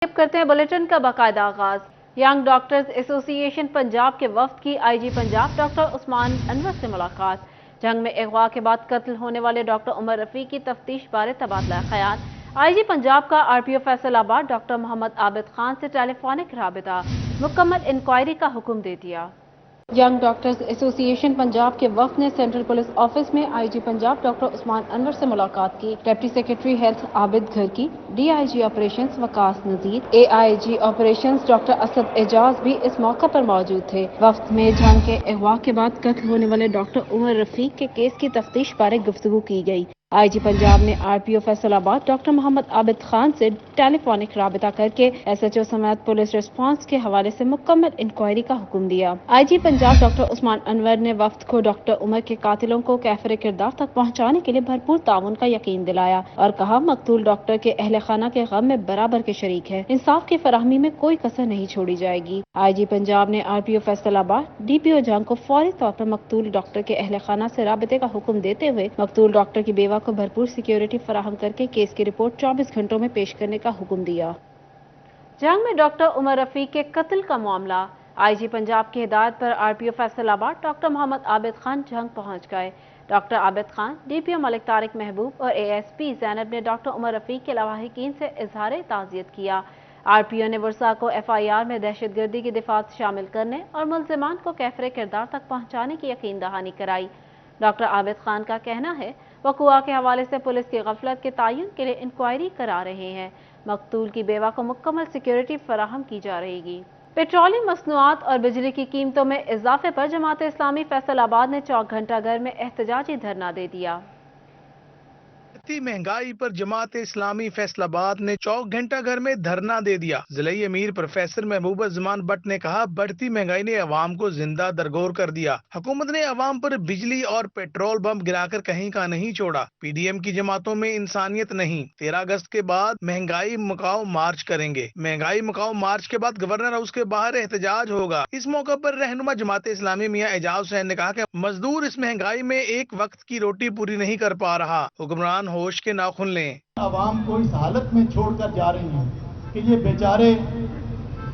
करते हैं बुलेटिन का बाकायदा आगाज। यंग डॉक्टर्स एसोसिएशन पंजाब के वफ्द की आईजी पंजाब डॉक्टर उस्मान अनवर से मुलाकात। जंग में अगवा के बाद कत्ल होने वाले डॉक्टर उमर रफी की तफ्तीश बारे तबादला ख्याल। आईजी पंजाब का आरपीओ फैसलाबाद डॉक्टर मोहम्मद आबिद खान से टेलीफोनिक राबिता, मुकम्मल इंक्वायरी का हुक्म दे दिया। यंग डॉक्टर्स एसोसिएशन पंजाब के वफ्द ने सेंट्रल पुलिस ऑफिस में आईजी पंजाब डॉक्टर उस्मान अनवर से मुलाकात की। Deputy secretary health Abid Gharki, DIG operations Waqas Nazir, AIG operations doctor Asad Ejaz भी इस मौके पर मौजूद थे। वफ्द में जंग के अगवा के बाद कत्ल होने वाले डॉक्टर उमर रफीक के केस की तफ्तीश बारे गुफ्तगू की गई। आईजी पंजाब ने आरपीओ फैसलाबाद डॉक्टर मोहम्मद आबिद खान से टेलीफोनिक राबिता करके एसएचओ समेत पुलिस रिस्पांस के हवाले से मुकम्मल इंक्वायरी का हुक्म दिया। आईजी पंजाब डॉक्टर उस्मान अनवर ने वफ्द को डॉक्टर उमर के कातिलों को कैफरे किरदार तक पहुँचाने के लिए भरपूर ताउन का यकीन दिलाया और कहा मकतूल डॉक्टर के अहले खाना के गम में बराबर के शरीक है। इंसाफ की फराहमी में कोई कसर नहीं छोड़ी जाएगी। आईजी पंजाब ने आरपीओ फैसलाबाद डीपीओ जंग को फौरी तौर पर मकतूल डॉक्टर के अहले खाना से राबिते का हुक्म देते हुए मकतूल डॉक्टर की बेवा को भरपूर सिक्योरिटी फराहम करके केस की रिपोर्ट 24 घंटों में पेश करने का हुक्म दिया। जंग में डॉक्टर उमर रफीक के कत्ल का मामला। आईजी पंजाब की हिदायत पर आरपीओ फैसलाबाद डॉक्टर मोहम्मद आबिद खान जंग पहुंच गए। डॉक्टर आबिद खान, डीपीओ मलिक तारिक महबूब और एएसपी जैनब ने डॉक्टर उमर रफीक के लवाहिकीन से इजहार ताज़ियत किया। आरपीओ ने वर्सा को एफआईआर में दहशतगर्दी की दिफात शामिल करने और मुल्जिमान को कैफरे किरदार तक पहुंचाने की यकीन दहानी कराई। डॉक्टर आबिद खान का कहना है वकुआ के हवाले से पुलिस की गफलत के तयन के लिए इंक्वायरी करा रहे हैं। मकतूल की बेवा को मुकम्मल सिक्योरिटी फराहम की जा रहेगी। पेट्रोलियम मसनूआत और बिजली की कीमतों में इजाफे पर जमात इस्लामी फैसलाबाद ने चौक घंटा घर में एहतजाजी धरना दे दिया। महंगाई पर जमात इस्लामी फैसलाबाद ने चौक घंटा घर में धरना दे दिया। जिले अमीर प्रोफेसर महबूबा जमान भट्ट ने कहा बढ़ती महंगाई ने अवाम को जिंदा दरगोर कर दिया। हुकूमत ने अवाम पर बिजली और पेट्रोल बम गिराकर कहीं का नहीं छोड़ा। पीडीएम की जमातों में इंसानियत नहीं। 13 अगस्त के बाद महंगाई मुकाओ मार्च करेंगे। महंगाई मुकाओ मार्च के बाद गवर्नर हाउस के बाहर एहतजाज होगा। इस मौके पर रहनुमा जमात इस्लामी मियां एजाज हुसैन ने कहा कि मजदूर इस महंगाई में एक वक्त की रोटी पूरी नहीं कर पा रहा। हुक्मरान होश के नाखुन लें। आवाम को इस हालत में छोड़कर जा रही हैं कि ये बेचारे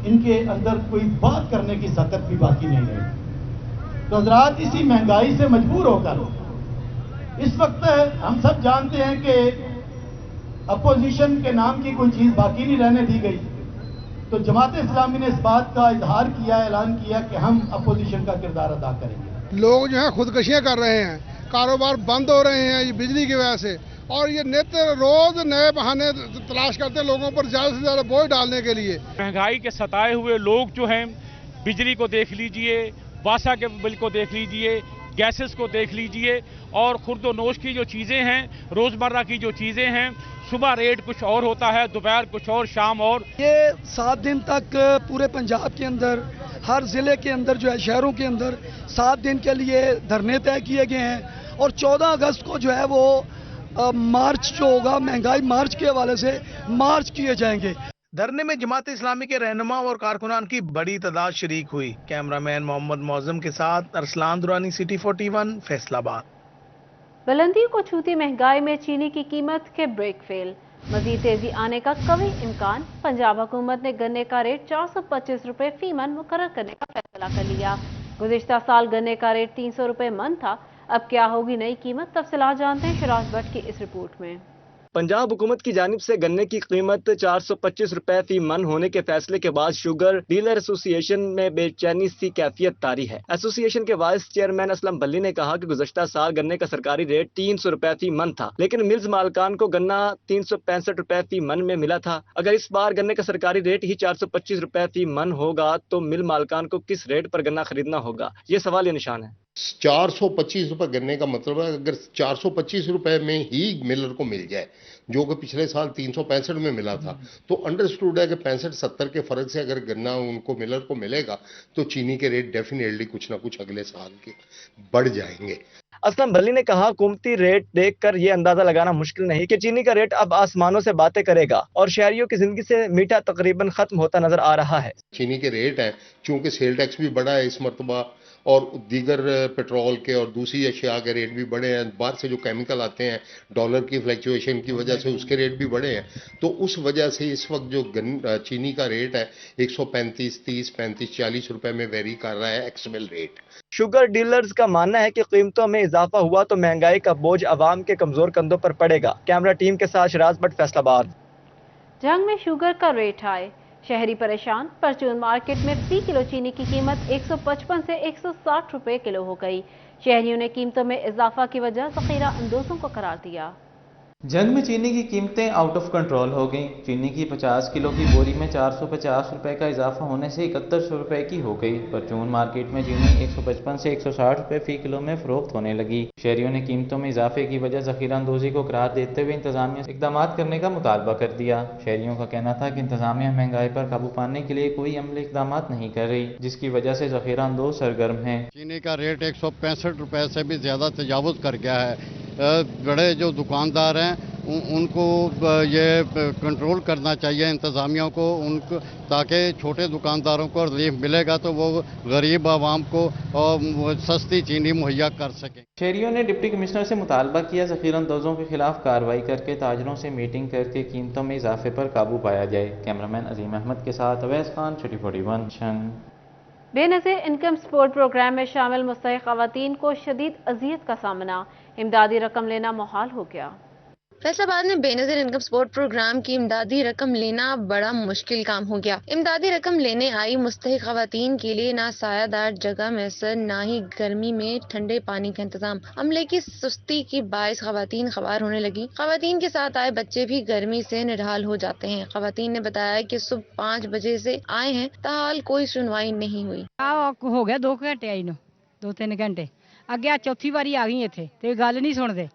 इनके अंदर कोई बात करने की ताकत भी बाकी नहीं रही। तो हजरात इसी महंगाई से मजबूर होकर इस वक्त हम सब जानते हैं कि अपोजिशन के नाम की कोई चीज बाकी नहीं रहने दी गई। तो जमात इस्लामी ने इस बात का इजहार किया, ऐलान किया कि हम अपोजिशन का किरदार अदा करेंगे। लोग जो है खुदकशियां कर रहे हैं, कारोबार बंद हो रहे हैं ये बिजली की वजह से, और ये नित्य रोज नए बहाने तलाश करते हैं लोगों पर ज्यादा से ज्यादा बोझ डालने के लिए। महंगाई के सताए हुए लोग जो हैं, बिजली को देख लीजिए, वासा के बिल को देख लीजिए, गैसेस को देख लीजिए, और खुर्द नोश की जो चीज़ें हैं, रोज़मर्रा की जो चीज़ें हैं, सुबह रेट कुछ और होता है, दोपहर कुछ और, शाम और। ये 7 दिन तक पूरे पंजाब के अंदर हर ज़िले के अंदर जो है शहरों के अंदर 7 दिन के लिए धरने तय किए गए हैं और 14 अगस्त को जो है वो मार्च जो होगा महंगाई मार्च के हवाले से मार्च किए जाएंगे। धरने में जमात इस्लामी के रहनुमा और कारकुनान की बड़ी तादाद शरीक हुई। कैमरामैन मोहम्मद मौजम के साथ अरसलान दुरानी, सिटी 41, फैसलाबाद। बुलंदी को छूती महंगाई में चीनी की कीमत के ब्रेक फेल। मजीद तेजी आने का कभी इम्कान। पंजाब हुकूमत ने गन्ने का रेट 425 रुपए फी मन मुकर्रर करने का फैसला कर लिया। गुज़िश्ता साल गन्ने का रेट 300 रुपए मन था। अब क्या होगी नई कीमत, तफसीलात जानते हैं शिराज भट्ट की इस रिपोर्ट में। पंजाब हुकूमत की जानिब से गन्ने की कीमत 425 रुपए फी मन होने के फैसले के बाद शुगर डीलर एसोसिएशन में बेचैनी सी कैफियत तारी है। एसोसिएशन के वाइस चेयरमैन असलम बल्ली ने कहा कि गुज़श्ता साल गन्ने का सरकारी रेट 300 रुपए फी मन था, लेकिन मिल्स मालकान को गन्ना 365 रुपए फी मन में मिला था। अगर इस बार गन्ने का सरकारी रेट ही 425 रुपए फी मन होगा तो मिल मालकान को किस रेट पर गन्ना खरीदना होगा, ये सवाल निशान है। 425 रुपए गन्ने का मतलब है अगर 425 रुपए में ही मिलर को मिल जाए, जो कि पिछले साल 365 में मिला था, तो अंडरस्टूड है कि 65-70 के फर्क से अगर गन्ना उनको मिलर को मिलेगा तो चीनी के रेट डेफिनेटली कुछ ना कुछ अगले साल के बढ़ जाएंगे। असलम भल्ली ने कहा कीमती रेट देखकर ये अंदाजा लगाना मुश्किल नहीं कि चीनी का रेट अब आसमानों से बातें करेगा और शहरियों की जिंदगी से मीठा तकरीबन खत्म होता नजर आ रहा है। चीनी के रेट हैं, चूंकि सेल टैक्स भी बढ़ा है इस मरतबा اور دیگر پیٹرول کے اور دوسری اشیاء کے ریٹ بھی بڑھے ہیں. باہر سے جو کیمیکل آتے ہیں ڈالر کی فلیکچویشن کی وجہ سے اس کے ریٹ بھی بڑھے ہیں. تو اس وجہ سے اس وقت جو چینی کا ریٹ ہے 135, 30, 35, 40 روپے میں ویری کر رہا ہے ایکس مل ریٹ. شوگر ڈیلرز کا ماننا ہے کہ قیمتوں میں اضافہ ہوا تو مہنگائی کا بوجھ عوام کے کمزور کندھوں پر پڑے گا. کیمرہ ٹیم کے ساتھ شراز بٹ، فیصل آباد. جنگ میں شوگر کا ریٹ ہائی، شہری پریشان. پرچون مارکیٹ میں فی کلو چینی کی قیمت 155 سے 160 روپے کلو ہو گئی. شہریوں نے قیمتوں میں اضافہ کی وجہ ذخیرہ اندوزوں کو قرار دیا. جنگ میں چینی کی قیمتیں آؤٹ آف کنٹرول ہو گئیں. چینی کی 50 کلو کی بوری میں 450 روپے کا اضافہ ہونے سے 7100 روپے کی ہو گئی. پرچون مارکیٹ میں چینی 155 سے 160 روپے فی کلو میں فروخت ہونے لگی. شہریوں نے قیمتوں میں اضافے کی وجہ ذخیرہ اندوزی کو قرار دیتے ہوئے انتظامیہ سے اقدامات کرنے کا مطالبہ کر دیا. شہریوں کا کہنا تھا کہ انتظامیہ مہنگائی پر قابو پانے کے لیے کوئی عملی اقدامات نہیں کر رہی، جس کی وجہ سے ذخیرہ اندوز سرگرم ہیں. چینی کا ریٹ 165 روپے سے بھی زیادہ تجاوز کر گیا ہے. بڑے جو دکاندار ہیں ان کو یہ کنٹرول کرنا چاہیے انتظامیہ کو، تاکہ چھوٹے دکانداروں کو ریلیف ملے گا تو وہ غریب عوام کو سستی چینی مہیا کر سکیں. شہریوں نے ڈپٹی کمشنر سے مطالبہ کیا ذخیرہ اندوزوں کے خلاف کارروائی کر کے تاجروں سے میٹنگ کر کے قیمتوں میں اضافے پر قابو پایا جائے. کیمرامین عظیم احمد کے ساتھ اویس خان، چھٹی 41 شنگ. بے نظیر انکم سپورٹ پروگرام میں شامل مستحق خواتین کو شدید اذیت کا سامنا، امدادی رقم لینا محال ہو گیا. فیصل آباد میں بے نظیر انکم سپورٹ پروگرام کی امدادی رقم لینا بڑا مشکل کام ہو گیا. امدادی رقم لینے آئی مستحق خواتین کے لیے نہ سایہ دار جگہ میسر، نہ ہی گرمی میں ٹھنڈے پانی کا انتظام. عملے کی سستی کی باعث خواتین خوار ہونے لگی. خواتین کے ساتھ آئے بچے بھی گرمی سے نڈھال ہو جاتے ہیں. خواتین نے بتایا کہ صبح 5 بجے سے آئے ہیں، تاحال کوئی سنوائی نہیں ہوئی. ہو گیا 2 گھنٹے آئی نو 2-3 گھنٹے اگے چوتھی باری آ گئی اتنے تے گل نہیں سنتے.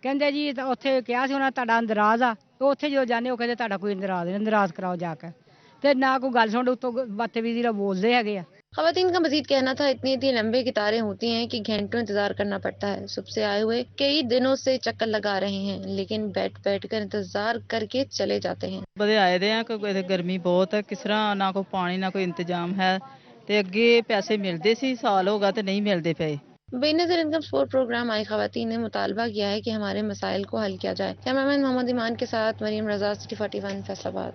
کہندے جی اتنے کیا سی انہاں تہاڈا اندراز آ، تو اتنے جو جانے وہ کہتے تہاڈا کوئی اندراز نہیں، اندراز کراؤ جا کے. تے نہ کوئی گل سنتے، اتوں بدتمیزی نال بولدے ہیگے. خواتین کا مزید کہنا تھا اتنی لمبی قطاریں ہوتی ہیں کہ گھنٹوں انتظار کرنا پڑتا ہے. صبح سے آئے ہوئے کئی دنوں سے چکر لگا رہے ہیں، لیکن بیٹھ کر انتظار کر کے چلے جاتے ہیں. بڑے آئے دے ہیں کہ گرمی بہت ہے، کس طرح نہ کوئی پانی نہ کوئی انتظام ہے. تے اگے پیسے ملتے سی، سال ہوگا تے نہیں ملتے پے. بے نظیر انکم سپورٹ پروگرام آئی خواتین نے مطالبہ کیا ہے کہ ہمارے مسائل کو حل کیا جائے. کیمرامین محمد ایمان کے ساتھ مریم رضا، سٹی 41 فیصل آباد.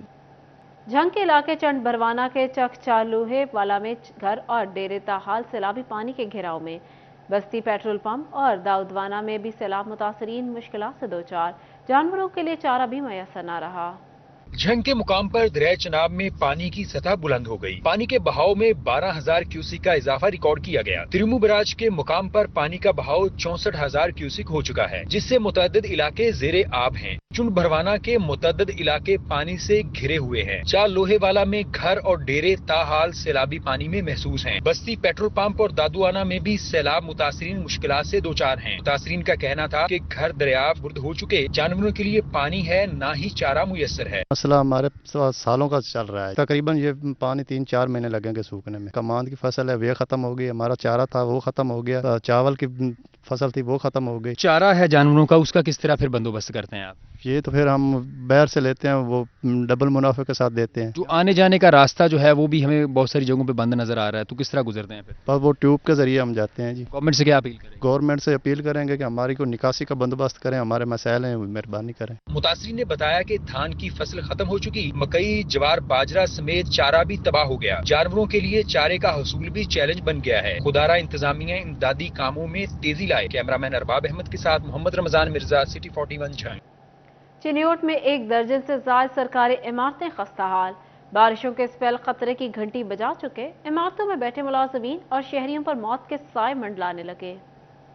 جنگ کے علاقے چنڈ بروانہ کے چک چالوہے والا میں گھر اور ڈیرے تاحال سیلابی پانی کے گھیراؤ میں. بستی پیٹرول پمپ اور داؤدوانہ میں بھی سیلاب متاثرین مشکلات سے دوچار، جانوروں کے لیے چارہ بھی میسر نہ رہا. جھنگ کے مقام پر دریائے چناب میں پانی کی سطح بلند ہو گئی. پانی کے بہاؤ میں 12,000 کیوسک کا اضافہ ریکارڈ کیا گیا. تریمو براج کے مقام پر پانی کا بہاؤ 64,000 کیوسک ہو چکا ہے، جس سے متعدد علاقے زیر آب ہیں. چنڈ بروانہ کے متعدد علاقے پانی سے گھرے ہوئے ہیں. چار لوہے والا میں گھر اور ڈیرے تاحال سیلابی پانی میں محسوس ہیں. بستی پیٹرول پمپ اور دادوانہ میں بھی سیلاب متاثرین مشکلات سے دوچار ہیں. متاثرین کا کہنا تھا کہ گھر دریافت برد ہو چکے، جانوروں کے لیے پانی ہے نہ ہی چارہ میسر ہے. مسئلہ ہمارے سالوں کا چل رہا ہے. تقریباً یہ پانی 3-4 مہینے لگیں گے سوکھنے میں. کماند کی فصل ہے وہ ختم ہو گئی، ہمارا چارہ تھا وہ ختم ہو گیا، چاول کی فصل تھی وہ ختم ہو گئی. چارہ ہے جانوروں کا، اس کا کس طرح پھر بندوبست کرتے ہیں آپ؟ یہ تو پھر ہم باہر سے لیتے ہیں، وہ ڈبل منافع کے ساتھ دیتے ہیں. جو آنے جانے کا راستہ جو ہے وہ بھی ہمیں بہت ساری جگہوں پہ بند نظر آ رہا ہے، تو کس طرح گزرتے ہیں پھر؟ پر وہ ٹیوب کے ذریعے ہم جاتے ہیں. جی گورنمنٹ سے کیا اپیل کریں؟ گورنمنٹ سے اپیل کریں گے کہ ہماری کو نکاسی کا بندوبست کریں، ہمارے مسائل ہیں مہربانی کریں. متاثرین نے بتایا کہ دھان کی فصل ختم ہو چکی، مکئی، جوار، باجرہ سمیت چارہ بھی تباہ ہو گیا. جانوروں کے لیے چارے کا حصول بھی چیلنج بن گیا ہے. خدارہ انتظامیہ امدادی کاموں میں تیزی لائے. کیمرامین ارباب احمد کے ساتھ محمد رمضان مرزا، سٹی 41 جھنگ. چنیوٹ میں 1 درجن سے زائد سرکاری عمارتیں خستہ حال، بارشوں کے اسپیل خطرے کی گھنٹی بجا چکے. عمارتوں میں بیٹھے ملازمین اور شہریوں پر موت کے سائے منڈلانے لگے.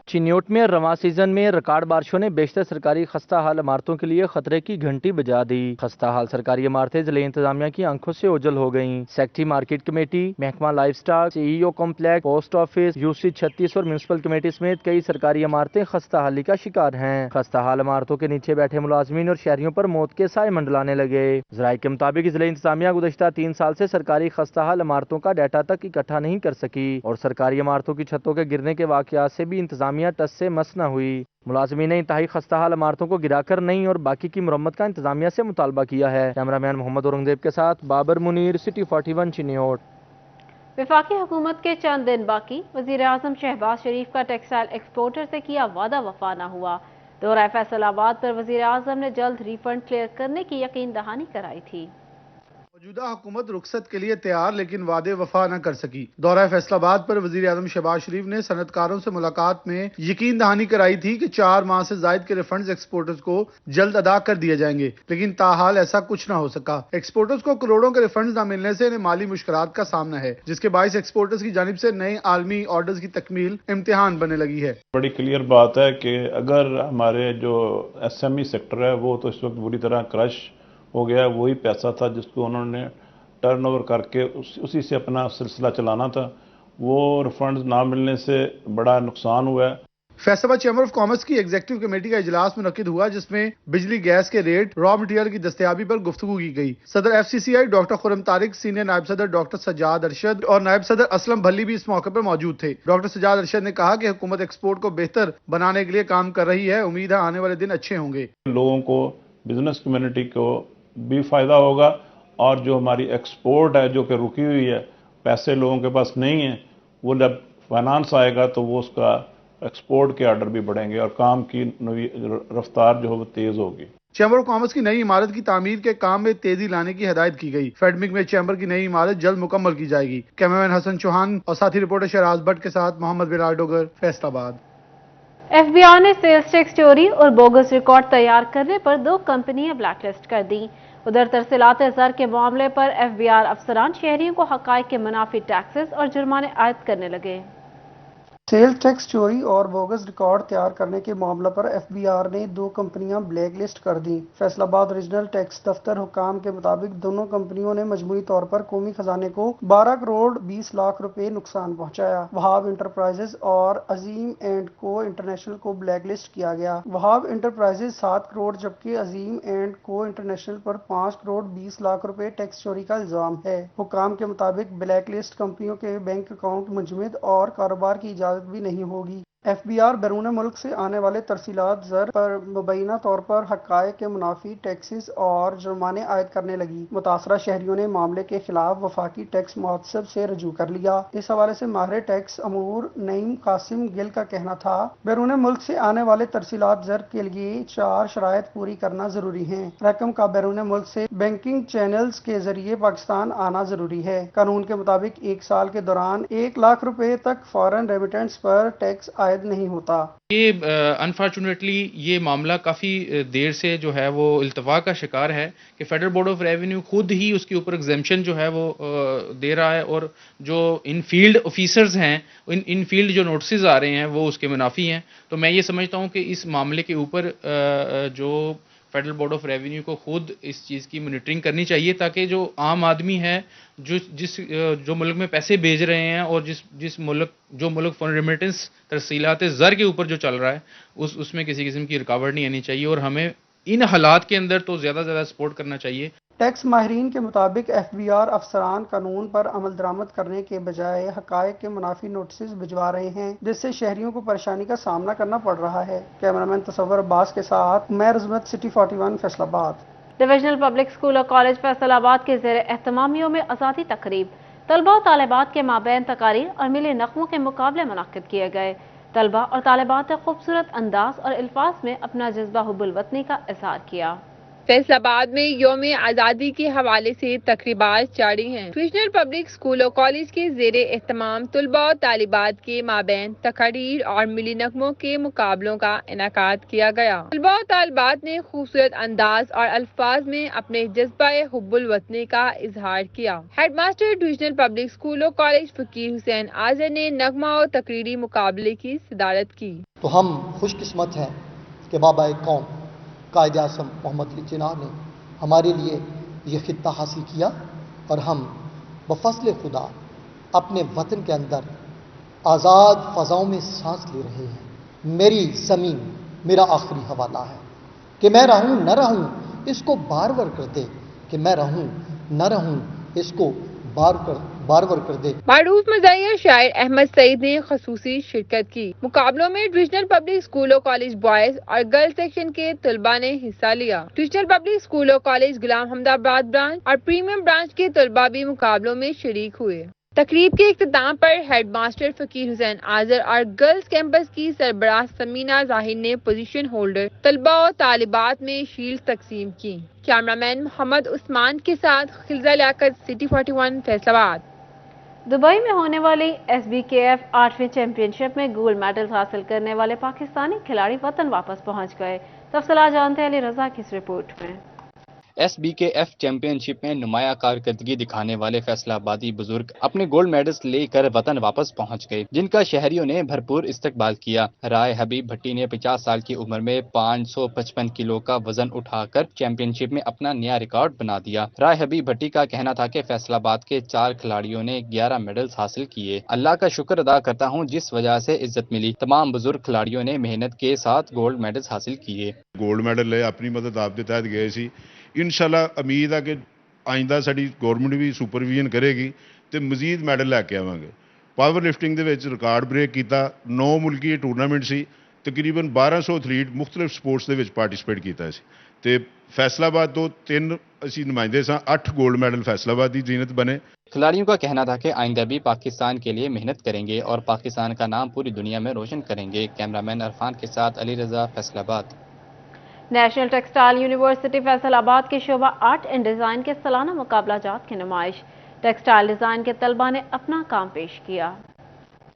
چنیوٹ میں رواں سیزن میں ریکارڈ بارشوں نے بیشتر سرکاری خستہ حال عمارتوں کے لیے خطرے کی گھنٹی بجا دی. خستہ حال سرکاری عمارتیں ضلع انتظامیہ کی آنکھوں سے اوجھل ہو گئیں. سیکٹری مارکیٹ کمیٹی، محکمہ life stock, CEO complex, post office, UC 36 اور میونسپل کمیٹی سمیت کئی سرکاری عمارتیں خستہ حالی کا شکار ہیں. خستہ حال عمارتوں کے نیچے بیٹھے ملازمین اور شہریوں پر موت کے سائے منڈلانے لگے. ذرائع کے مطابق ضلع انتظامیہ گزشتہ 3 سال سے سرکاری خستہ حال عمارتوں کا ڈیٹا تک اکٹھا نہیں کر سکی اور سرکاری عمارتوں کی چھتوں کے گرنے کے واقعات سے بھی انتظامیہ ٹس سے مس نہ ہوئی. ملازمین نے انتہائی خستہ حال عمارتوں کو گرا کر نہیں اور باقی کی مرمت کا انتظامیہ سے مطالبہ کیا ہے. کیمرہ مین محمد اورنگزیب کے ساتھ بابر منیر، سٹی 41 چنیوٹ. वफाकी हुकूमत के चंद दिन बाकी, वज़ीर आज़म शहबाज शरीफ का टेक्सटाइल एक्सपोर्टर से किया वादा वफा न हुआ। दौरा फैसलाबाद पर वज़ीर आज़म ने जल्द रिफंड क्लियर करने की यकीन दहानी कराई थी। मौजूदा हुकूमत रुखसत के लिए तैयार लेकिन वादे वफा न कर सकी। दौरा फैसलाबाद पर वज़ीर आज़म शहबाज शरीफ ने सनतकारों से मुलाकात में यकीन दहानी कराई थी कि 4 माह से जायद के रिफंड्स एक्सपोर्टर्स को जल्द अदा कर दिए जाएंगे, लेकिन ताहाल ऐसा कुछ न हो सका। एक्सपोर्टर्स को करोड़ों के रिफंड्स न मिलने से इन्हें माली मुश्किलात का सामना है, जिसके बायस एक्सपोर्टर्स की जानिब से नए आलमी ऑर्डर्स की तकमील इम्तिहान बनने लगी है। बड़ी क्लियर बात है कि अगर हमारे जो SME सेक्टर है वो तो इस वक्त बुरी तरह क्रश हो गया। वही पैसा था जिसको उन्होंने टर्नओवर करके उसी से अपना सिलसिला चलाना था, वो रिफंड्स ना मिलने से बड़ा नुकसान हुआ है। फैसलाबाद चैम्बर ऑफ कॉमर्स की एग्जीक्यूटिव कमेटी का इजलास मुनक्किद हुआ, जिसमें बिजली गैस के रेट, रॉ मटेरियल की दस्तयाबी पर गुफ्तगू की गई। सदर FCCI doctor Khurram Tariq, senior नायब सदर डॉक्टर सज्जाद अरशद और नायब सदर असलम भल्ली भी इस मौके पर मौजूद थे। डॉक्टर सज्जाद अरशद ने कहा कि हुकूमत एक्सपोर्ट को बेहतर बनाने के लिए काम कर रही है। उम्मीद है आने वाले दिन अच्छे होंगे। लोगों को, बिजनेस कम्युनिटी को भी फायदा होगा और जो हमारी एक्सपोर्ट है जो कि रुकी हुई है, पैसे लोगों के पास नहीं है, वो जब फाइनेंस आएगा तो वो उसका एक्सपोर्ट के ऑर्डर भी बढ़ेंगे और काम की रफ्तार जो है वो तेज होगी। चैम्बर ऑफ कॉमर्स की नई इमारत की तामीर के काम में तेजी लाने की हिदायत की गई। फेडमिक में चैम्बर की नई इमारत जल्द मुकम्मल की जाएगी। कैमरामैन हसन चौहान और साथी रिपोर्टर शहराज भट्ट के साथ मोहम्मद बिलाल डोगर, फैसलाबाद। FBI ने सेल्स टैक्स चोरी और बोगस रिकॉर्ड तैयार करने पर 2 कंपनियां ब्लैकलिस्ट कर दी। उधर तरसीलात ज़र के मामले पर FBR अफसरान शहरियों को हक़ाइक़ के मुनाफी टैक्सेस और जुर्माने आयद करने लगे। सेल टैक्स चोरी और बोगस रिकॉर्ड तैयार करने के मामले पर FBR ने 2 कंपनियां ब्लैक लिस्ट कर दी। फैसलाबाद रीजनल टैक्स दफ्तर हुकाम के मुताबिक दोनों कंपनियों ने मजमूई तौर पर कौमी खजाने को 12 करोड़ 20 लाख रुपए नुकसान पहुंचाया। वहाब इंटरप्राइजेज और अजीम एंड को इंटरनेशनल को ब्लैक लिस्ट किया गया। वहाब इंटरप्राइजेज 7 करोड़ जबकि अजीम एंड को इंटरनेशनल पर 5 करोड़ 20 लाख रुपए टैक्स चोरी का इल्जाम है। हुकाम के मुताबिक ब्लैक लिस्ट कंपनियों के बैंक अकाउंट मुंजमद और कारोबार की इजाजत भी नहीं होगी। FBR बैरून मुल्क से आने वाले तरसीलात ज़र पर मुबैना तौर पर हक़ाइक़ के मुनाफी टैक्सेस और जुर्माने आयद करने लगी। मुतासरा शहरियों ने मामले के खिलाफ वफाकी टैक्स मुहतसब से रजू कर लिया। इस हवाले से माहिर टैक्स अमूर नईम कासिम गिल का कहना था, बैरून मुल्क से आने वाले तरसीलात ज़र के लिए 4 शराइत पूरी करना जरूरी है। रकम का बैरून मुल्क से बैंकिंग चैनल्स के जरिए पाकिस्तान आना जरूरी है। कानून के मुताबिक 1 साल के दौरान 1 लाख रुपए तक फॉरेन रेमिटेंस पर टैक्स आयद नहीं होता। ये अनफॉर्चुनेटली ये मामला काफ़ी देर से जो है वो इल्तवा का शिकार है कि फेडरल बोर्ड ऑफ रेवेन्यू खुद ही उसके ऊपर एग्जेम्पशन जो है वो दे रहा है और जो इन फील्ड ऑफिसर्स हैं, इन फील्ड जो नोटिस आ रहे हैं वो उसके मुनाफी हैं। तो मैं ये समझता हूँ कि इस मामले के ऊपर जो फेडरल बोर्ड ऑफ रेवेन्यू को खुद इस चीज़ की मॉनिटरिंग करनी चाहिए, ताकि जो आम आदमी है जो मुल्क में पैसे भेज रहे हैं और जो मुल्क फॉरेन रेमिटेंस तरसीलात ज़र के ऊपर जो चल रहा है उसमें किसी किस्म की रुकावट नहीं आनी चाहिए और हमें इन हालात के अंदर तो ज़्यादा से ज़्यादा सपोर्ट करना चाहिए। टैक्स माहिरीन के मुताबिक FBR अफसरान कानून पर अमल दरामद करने के बजाय हक़ाइक़ के मुनाफी नोटिस भिजवा रहे हैं, जिससे शहरियों को परेशानी का सामना करना पड़ रहा है। कैमरामैन तसव्वुर अब्बास के साथ मैं Razmat, city 41, Faisalabad. Divisional public school और कॉलेज फैसलाबाद के ज़ेर एहतमामियों में आज़ादी तकरीब, तलबा और तालिबात के माबैन तकारीर और मिले नग़मों के मुकाबले मुनक्किद किए गए। तलबा और तालिबात ने खूबसूरत अंदाज और अल्फाज में अपना जज्बा हुब्बुल वतनी का इज़हार किया। फैसलाबाद में यौम आज़ादी के हवाले से तकरीबात जारी हैं। डिविजनल पब्लिक स्कूल और कॉलेज के ज़ेरे एहतमाम तलबा और तालिबात के माबैन तकारीर और मिली नग़मों के मुकाबलों का इनेकाद किया गया। तलबा और तालिबात ने खूबसूरत अंदाज और अल्फाज में अपने जज्बा हुब्बुल वतनी का इजहार किया। हेडमास्टर डिविजनल पब्लिक स्कूल और कॉलेज फकीर हुसैन आज़र ने नगमा और तकरीरी मुकाबले की सदारत की। तो हम खुशकिस्मत हैं कि बाबा कौम कायद आज़म मोहम्मद अली जिन्ना ने हमारे लिए ये खित्ता हासिल किया और हम बफज़ल खुदा अपने वतन के अंदर आज़ाद फ़ज़ाओं में सांस ले रहे हैं। मेरी ज़मीन मेरा आखिरी हवाला है कि मैं रहूं न रहूं इसको बार-बार कर दे, कि मैं रहूं न रहूं इसको बार-बार कर दे। मारूफ मज़ाहिर शायर अहमद सईद ने खसूसी शिरकत की। मुकाबलों में डिविजनल पब्लिक स्कूल और कॉलेज बॉयज और गर्ल्स सेक्शन के तलबा ने हिस्सा लिया। डिविजनल पब्लिक स्कूल और कॉलेज गुलाम हमदाबाद ब्रांच और प्रीमियम ब्रांच के तलबा भी मुकाबलों में शरीक हुए। तकरीब के इख्तिताम पर हेड मास्टर फकीर हुसैन आजर और गर्ल्स कैंपस की सरबराह समीना जाहिर ने पोजीशन होल्डर तलबा और तालिबात में शील्ड तकसीम की। कैमरामैन मोहम्मद उस्मान के साथ खिलजा लियाकत, सिटी 41 फैसलाबाद। दुबई में होने वाली SBKF 8वीं चैंपियनशिप में गोल्ड मेडल हासिल करने वाले पाकिस्तानी खिलाड़ी वतन वापस पहुंच गए। तफसीलात जानते हैं अली रजा की इस रिपोर्ट में। SBKF चैंपियनशिप में नुमाया कारकर्दगी दिखाने वाले फैसलाबादी बुजुर्ग अपने गोल्ड मेडल्स लेकर वतन वापस पहुंच गए, जिनका शहरियों ने भरपूर इस्तकबाल किया। राय हबीब भट्टी ने 50 साल की उम्र में 555 किलो का वजन उठाकर चैंपियनशिप में अपना नया रिकॉर्ड बना दिया। राय हबीब भट्टी का कहना था कि फैसलाबाद के 4 खिलाड़ियों ने 11 मेडल्स हासिल किए। अल्लाह का शुक्र अदा करता हूँ जिस वजह से इज्जत मिली। तमाम बुजुर्ग खिलाड़ियों ने मेहनत के साथ गोल्ड मेडल्स हासिल किए। गोल्ड मैडल ले अपनी मदद आप के तहत गए सी। इंशाल्लाह उम्मीद है कि आइंदा साडी गवर्नमेंट भी सुपरविजन करेगी तो मजीद मैडल लैके आवांगे। पावर लिफ्टिंग दे विच रिकॉर्ड ब्रेक किया। 9 मुल्की टूरनामेंट सी, तकरीबन 1200 एथलीट मुख्तलिफ स्पोर्ट्स दे विच पार्टिसिपेट किया सी ते फैसलाबाद तो 3 असी नुमाइंदे सां। 8 गोल्ड मैडल फैसलाबाद की जीनत बने। खिलाड़ियों का कहना था कि आइंदा भी पाकिस्तान के लिए मेहनत करेंगे और पाकिस्तान का नाम पूरी दुनिया में रोशन करेंगे। कैमरामैन अरफान के साथ Ali Raza, Faisalabad. National textile university Faisalabad के शोबा आर्ट एंड डिज़ाइन के सालाना मुकाबला जात की नुमाइश। टेक्सटाइल डिज़ाइन के तलबा ने अपना काम पेश किया।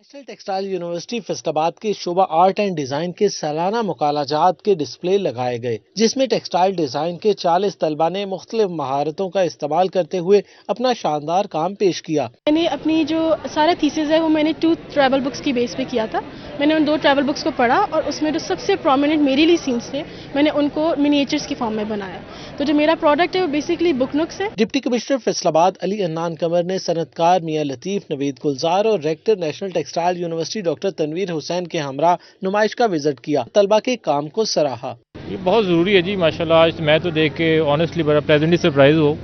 नेशनल टेक्सटाइल यूनिवर्सिटी फैसलाबाद के शोबा आर्ट एंड डिज़ाइन के सालाना मुकाबलाजात के डिस्प्ले लगाए गए, जिसमें टेक्सटाइल डिज़ाइन के 40 तलबा ने मुख्तलिफ महारतों का इस्तेमाल करते हुए अपना शानदार काम पेश किया। मैंने अपनी जो सारा थीसिस है वो मैंने 2 ट्रैवल बुक्स की बेस पे किया था। मैंने उन 2 ट्रैवल बुक्स को पढ़ा और उसमें जो सबसे प्रोमिनेंट मेरे लिए सीन्स थे मैंने उनको मिनिएचर्स की फॉर्म में बनाया। तो जो मेरा प्रोडक्ट है वो बेसिकली बुक नुक्स है। डिप्टी कमिश्नर फैसलाबाद अली अन्नान कमर ने सनतकार मियां लतीफ, नवीद गुलजार और rector national textile university doctor Tanveer Hussain के हमरा नुमाइश का विजिट किया। तलबा के काम को सराहा। ये बहुत ज़रूरी है जी माशाल्लाह। आज मैं तो देख के ऑनेस्टली बड़ा प्लेजेंटली सरप्राइज हो।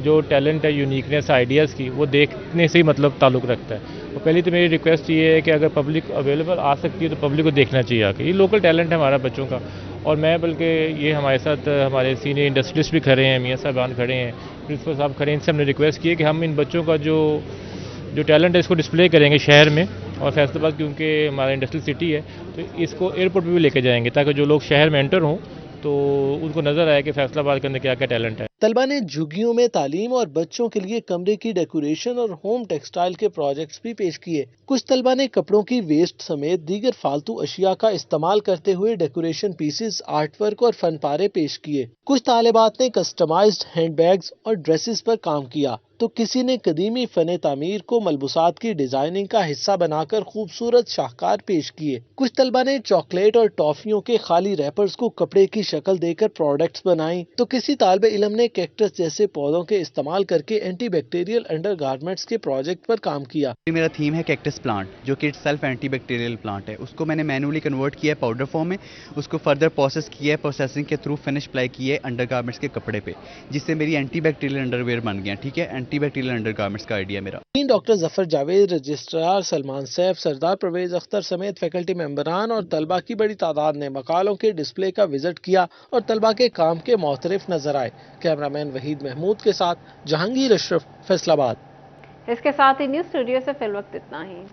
जो टैलेंट है, यूनिकनेस, आइडियाज़ की, वो देखने से ही मतलब ताल्लुक़ रखता है। तो पहली तो मेरी रिक्वेस्ट ये है कि अगर पब्लिक अवेलेबल आ सकती है तो पब्लिक को देखना चाहिए आके। ये लोकल टैलेंट है हमारा बच्चों का। और मैं बल्कि ये हमारे साथ हमारे सीनियर इंडस्ट्रियलिस्ट भी खड़े हैं, मियाँ साहबान खड़े हैं, प्रिंसिपल साहब खड़े हैं। इनसे हमने रिक्वेस्ट की है कि हम इन बच्चों का जो टैलेंट है इसको डिस्प्ले करेंगे शहर में। और फैसलाबाद क्योंकि हमारा इंडस्ट्रियल सिटी है तो इसको एयरपोर्ट पर भी लेके जाएंगे ताकि जो लोग शहर में एंटर हों तो उनको नज़र आए कि फैसलाबाद के अंदर क्या क्या टैलेंट है। तलबा ने झुग्गियों में तालीम और बच्चों के लिए कमरे की डेकोरेशन और होम टेक्सटाइल के प्रोजेक्ट्स भी पेश किए। कुछ तलबा ने कपड़ों की वेस्ट समेत दीगर फालतू अशिया का इस्तेमाल करते हुए डेकोरेशन पीसेस, आर्ट वर्क और फनपारे पेश किए। कुछ तालिबात ने कस्टमाइज्ड हैंड बैग्स और ड्रेसेस पर काम किया तो किसी ने कदीमी फने तामीर को मलबूसात की डिजाइनिंग का हिस्सा बनाकर खूबसूरत शाहकार पेश किए। कुछ तलबा ने चॉकलेट और टॉफियों के खाली रैपर्स को कपड़े की शक्ल देकर प्रोडक्ट्स बनाई तो किसी तालिबे इल्म ने कैक्टस जैसे पौधों के इस्तेमाल करके एंटी बैक्टीरियल अंडर गारमेंट्स के प्रोजेक्ट पर काम किया। मेरा थीम है कैक्टस प्लांट, जो कि सेल्फ एंटी बैक्टीरियल प्लांट है। उसको मैंने मैनुअली कन्वर्ट किया है पाउडर फॉर्म में, उसको फर्दर प्रोसेस किया है, प्रोसेसिंग के थ्रू फिनिश अप्लाई किए अंडर गारमेंट्स के कपड़े पे, जिससे मेरी एंटी बैक्टीरियल अंडरवेयर बन गया। ठीक है, एंटी बैक्टीरियल अंडर गारमेंट्स का आइडिया मेरा। डॉक्टर जफर जावेद, रजिस्ट्रार सलमान सैफ, सरदार परवेज अख्तर समेत फैकल्टी मेंबरान और तलबा की बड़ी तादाद ने मकालों के डिस्प्ले का विजिट किया और तलबा के काम के मुख्तलिफ नजर आए। कैमरामैन वहीद महमूद के साथ जहांगीर अशरफ, फैसलाबाद। इसके साथ ही न्यूज़ स्टूडियो से फिल वक्त इतना ही।